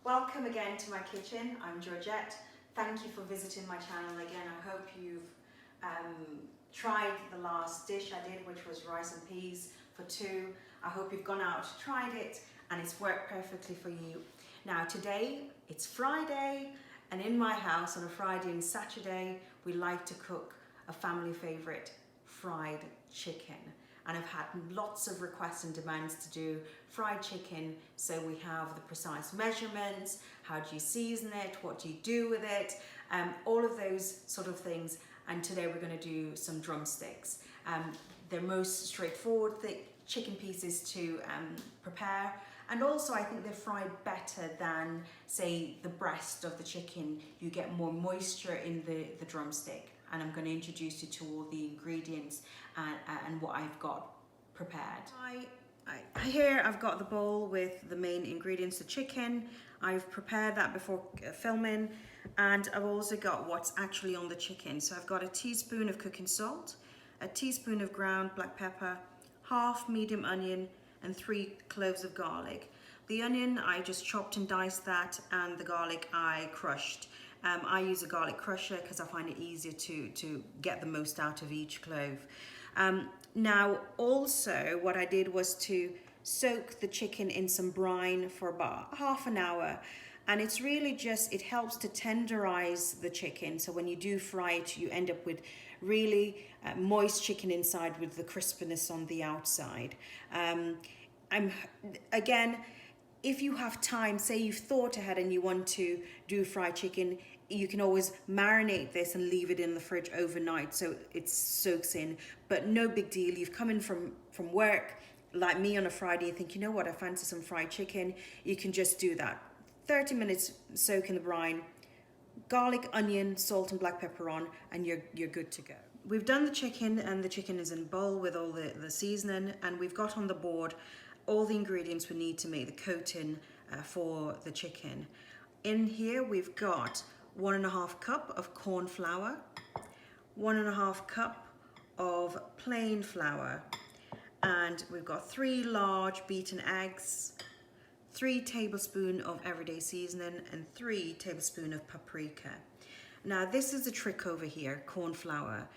Welcome again to my kitchen. I'm Georgette. Thank you for visiting my channel again. I hope you've tried the last dish I did, which was rice and peas for two. I hope you've gone out, tried it, and it's worked perfectly for you. Now today, it's Friday, and in my house on a Friday and Saturday, we like to cook a family favorite, fried chicken. And I've had lots of requests and demands to do fried chicken. So we have the precise measurements, how do you season it, what do you do with it, all of those sort of things. And today we're going to do some drumsticks. They're most straightforward, thick chicken pieces to prepare. And also I think they're fried better than, say, the breast of the chicken. You get more moisture in the drumstick. And I'm going to introduce you to all the ingredients and what I've got prepared. Here I've got the bowl with the main ingredients, the chicken. I've prepared that before filming, and I've also got what's actually on the chicken. So I've got a teaspoon of cooking salt, a teaspoon of ground black pepper, half medium onion, and 3 cloves of garlic. The onion, I just chopped and diced that, and the garlic I crushed. I use a garlic crusher because I find it easier to get the most out of each clove. Now also what I did was to soak the chicken in some brine for about half an hour, and it's really just, it helps to tenderize the chicken, so when you do fry it you end up with really moist chicken inside with the crispiness on the outside. Again, if you have time, say you've thought ahead and you want to do fried chicken, you can always marinate this and leave it in the fridge overnight so it soaks in, but no big deal. You've come in from work like me on a Friday and think, you know what, I fancy some fried chicken. You can just do that. 30 minutes soak in the brine, garlic, onion, salt and black pepper on, and you're good to go. We've done the chicken, and the chicken is in a bowl with all the seasoning, and we've got on the board all the ingredients we need to make the coating for the chicken. In here we've got 1.5 cup of corn flour, 1.5 cup of plain flour, and we've got 3 large beaten eggs, 3 tablespoons of Everday seasoning, and 3 tablespoons of paprika. Now this is the trick over here, corn flour.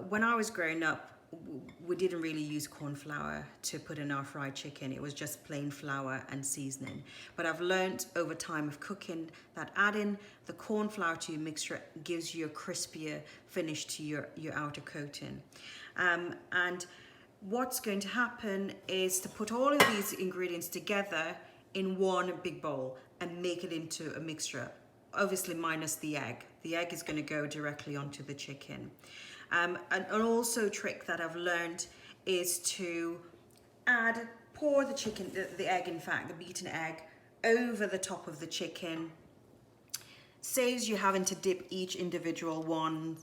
When I was growing up, we didn't really use corn flour to put in our fried chicken. It was just plain flour and seasoning. But I've learned over time of cooking that adding the corn flour to your mixture gives you a crispier finish to your outer coating. And what's going to happen is to put all of these ingredients together in one big bowl and make it into a mixture, obviously minus the egg. The egg is going to go directly onto the chicken. And also trick that I've learned is to pour the chicken, the egg in fact, the beaten egg, over the top of the chicken. Saves you having to dip each individual one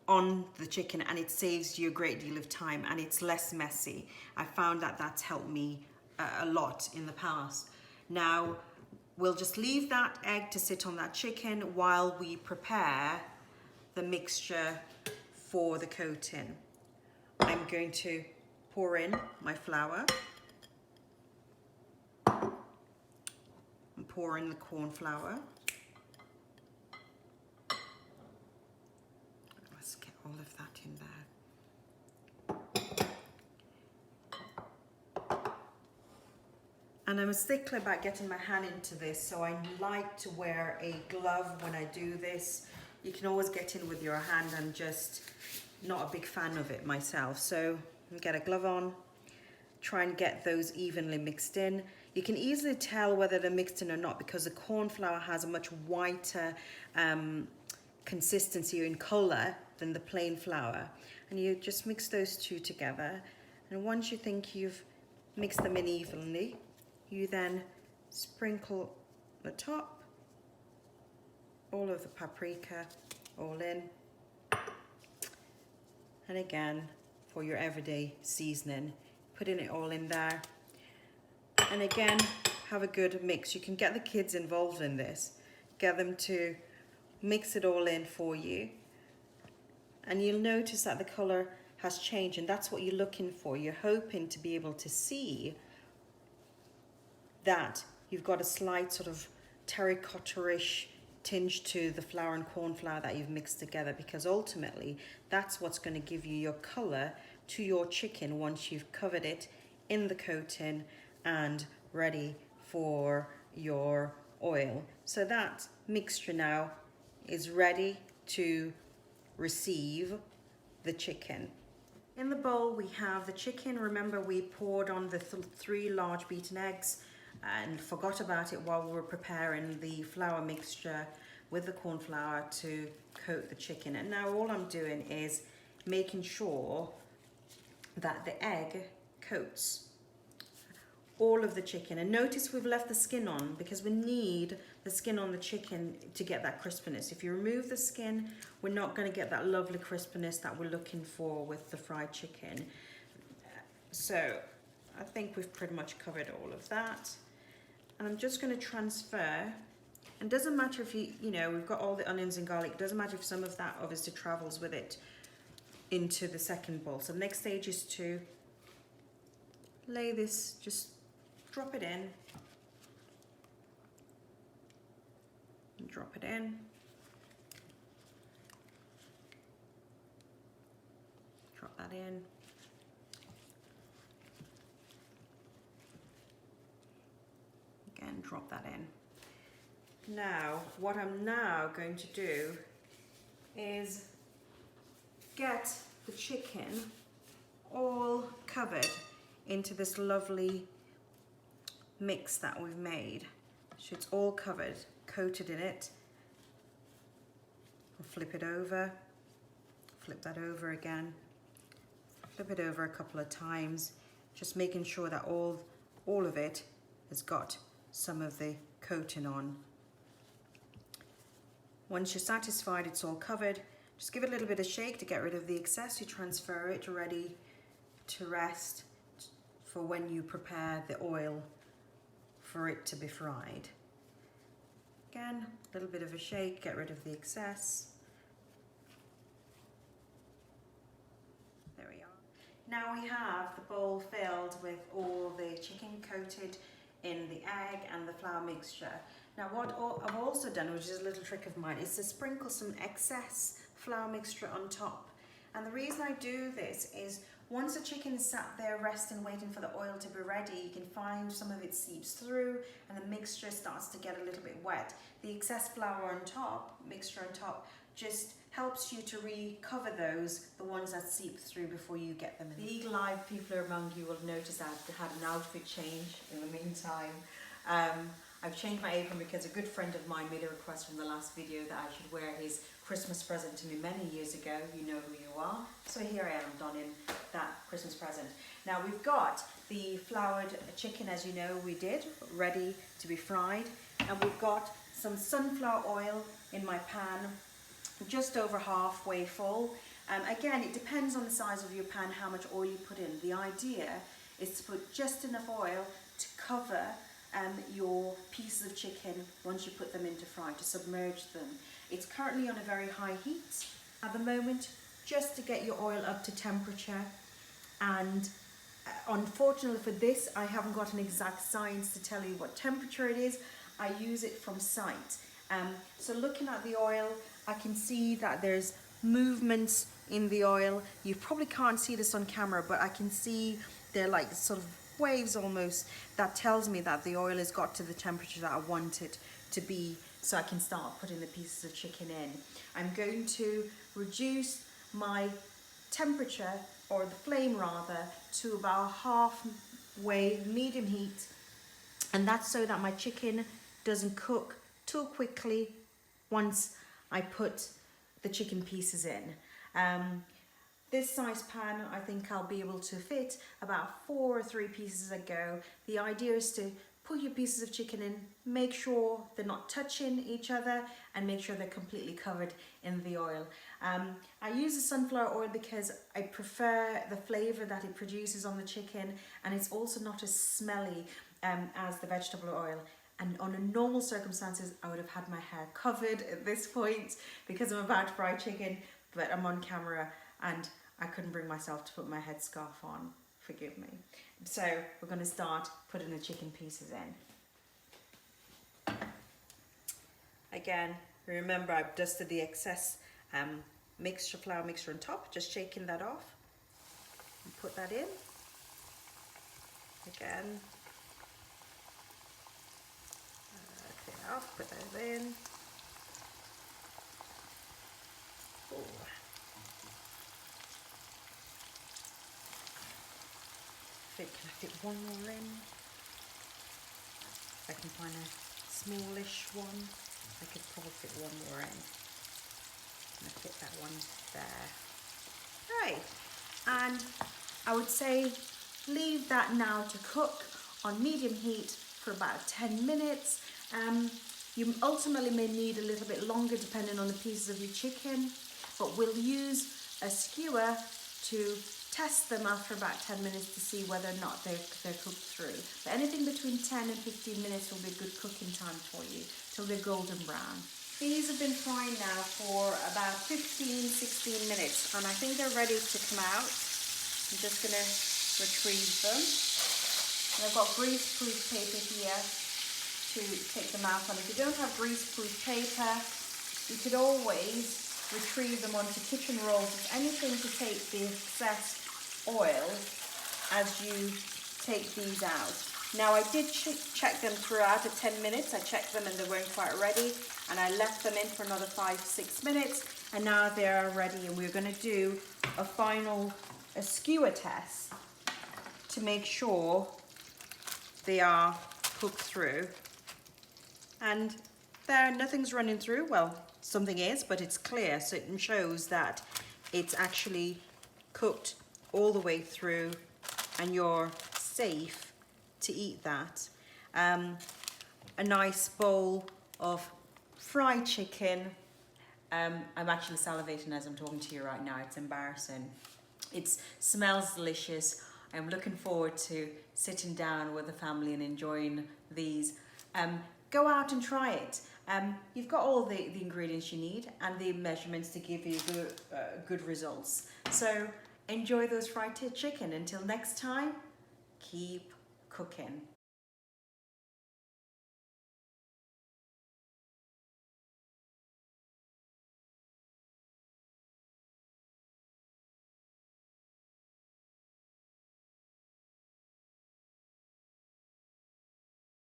on the chicken, and it saves you a great deal of time, and it's less messy. I found that that's helped me a lot in the past. Now we'll just leave that egg to sit on that chicken while we prepare the mixture for the coating. I'm going to pour in my flour and pour in the corn flour. Let's get all of that in there. And I'm a stickler about getting my hand into this, so I like to wear a glove when I do this. You can always get in with your hand. I'm just not a big fan of it myself. So get a glove on, try and get those evenly mixed in. You can easily tell whether they're mixed in or not because the corn flour has a much whiter consistency in color than the plain flour. And you just mix those two together. And once you think you've mixed them in evenly, you then sprinkle the top, all of the paprika all in, and again for your everyday seasoning, putting it all in there, and again have a good mix. You can get the kids involved in this, get them to mix it all in for you, and you'll notice that the color has changed, and that's what you're looking for. You're hoping to be able to see that you've got a slight sort of terracotta-ish tinge to the flour and corn flour that you've mixed together, because ultimately that's what's going to give you your color to your chicken once you've covered it in the coating and ready for your oil. So that mixture now is ready to receive the chicken. In the bowl we have the chicken. Remember, we poured on the 3 large beaten eggs and forgot about it while we were preparing the flour mixture with the corn flour to coat the chicken. And now all I'm doing is making sure that the egg coats all of the chicken. And notice we've left the skin on because we need the skin on the chicken to get that crispiness. If you remove the skin, we're not going to get that lovely crispiness that we're looking for with the fried chicken. So I think we've pretty much covered all of that. And I'm just going to transfer, and doesn't matter if you know, we've got all the onions and garlic, it doesn't matter if some of that obviously travels with it into the second bowl. So the next stage is to lay this, just drop it in, and drop it in, drop that in, again drop that in. Now what I'm now going to do is get the chicken all covered into this lovely mix that we've made. So it's all covered, coated in it. I'll flip it over, flip that over again, flip it over a couple of times, just making sure that all of it has got some of the coating on. Once you're satisfied it's all covered, just give it a little bit of shake to get rid of the excess. You transfer it ready to rest for when you prepare the oil for it to be fried. Again, a little bit of a shake, get rid of the excess. There we are. Now we have the bowl filled with all the chicken coated in the egg and the flour mixture. Now what I've also done, which is a little trick of mine, is to sprinkle some excess flour mixture on top. And the reason I do this is once the chicken is sat there resting, waiting for the oil to be ready, you can find some of it seeps through and the mixture starts to get a little bit wet. The excess flour on top, mixture on top, just helps you to recover those, the ones that seep through before you get them in. The eagle-eyed people among you will notice I've had an outfit change in the meantime. I've changed my apron because a good friend of mine made a request from the last video that I should wear his Christmas present to me many years ago. You know who you are. So here I am donning that Christmas present. Now we've got the floured chicken, as you know we did, ready to be fried. And we've got some sunflower oil in my pan, just over halfway full. Again, it depends on the size of your pan, how much oil you put in. The idea is to put just enough oil to cover your pieces of chicken once you put them into fry, to submerge them. It's currently on a very high heat at the moment, just to get your oil up to temperature. And unfortunately for this, I haven't got an exact science to tell you what temperature it is. I use it from sight. So looking at the oil, I can see that there's movements in the oil. You probably can't see this on camera, but I can see they're like sort of waves almost. That tells me that the oil has got to the temperature that I want it to be, so I can start putting the pieces of chicken in. I'm going to reduce my temperature, or the flame rather, to about halfway medium heat, and that's so that my chicken doesn't cook too quickly once I put the chicken pieces in. This size pan, I think I'll be able to fit about 4 or 3 pieces a go. The idea is to put your pieces of chicken in, make sure they're not touching each other, and make sure they're completely covered in the oil. I use the sunflower oil because I prefer the flavour that it produces on the chicken, and it's also not as smelly as the vegetable oil. And under normal circumstances, I would have had my hair covered at this point because I'm about to fry chicken, but I'm on camera and I couldn't bring myself to put my headscarf on. Forgive me. So we're going to start putting the chicken pieces in. Again, remember I've dusted the excess flour mixture on top, just shaking that off. And put that in. Again, clean it off, put that in. Ooh. Can I fit one more in? If I can find a smallish one, I could probably fit one more in. And I fit that one there. Right, and I would say leave that now to cook on medium heat for about 10 minutes. You ultimately may need a little bit longer depending on the pieces of your chicken, but we'll use a skewer to test them after about 10 minutes to see whether or not they're cooked through. But anything between 10 and 15 minutes will be a good cooking time for you till they're golden brown. These have been frying now for about 15-16 minutes and I think they're ready to come out. I'm just going to retrieve them. And I've got greaseproof paper here to take them out on. If you don't have greaseproof paper, you could always retrieve them onto kitchen rolls. It's anything to take the excess oil as you take these out. Now I did check them throughout at 10 minutes. I checked them and they weren't quite ready, and I left them in for another 5-6 minutes, and now they are ready, and we're going to do a skewer test to make sure they are cooked through. And there, nothing's running through. Well, something is, but it's clear, so it shows that it's actually cooked all the way through and you're safe to eat that. A nice bowl of fried chicken. I'm actually salivating as I'm talking to you right now. It's embarrassing. It smells delicious. I'm looking forward to sitting down with the family and enjoying these. Go out and try it. You've got all the ingredients you need and the measurements to give you good results. So enjoy those fried chicken. Until next time, keep cooking.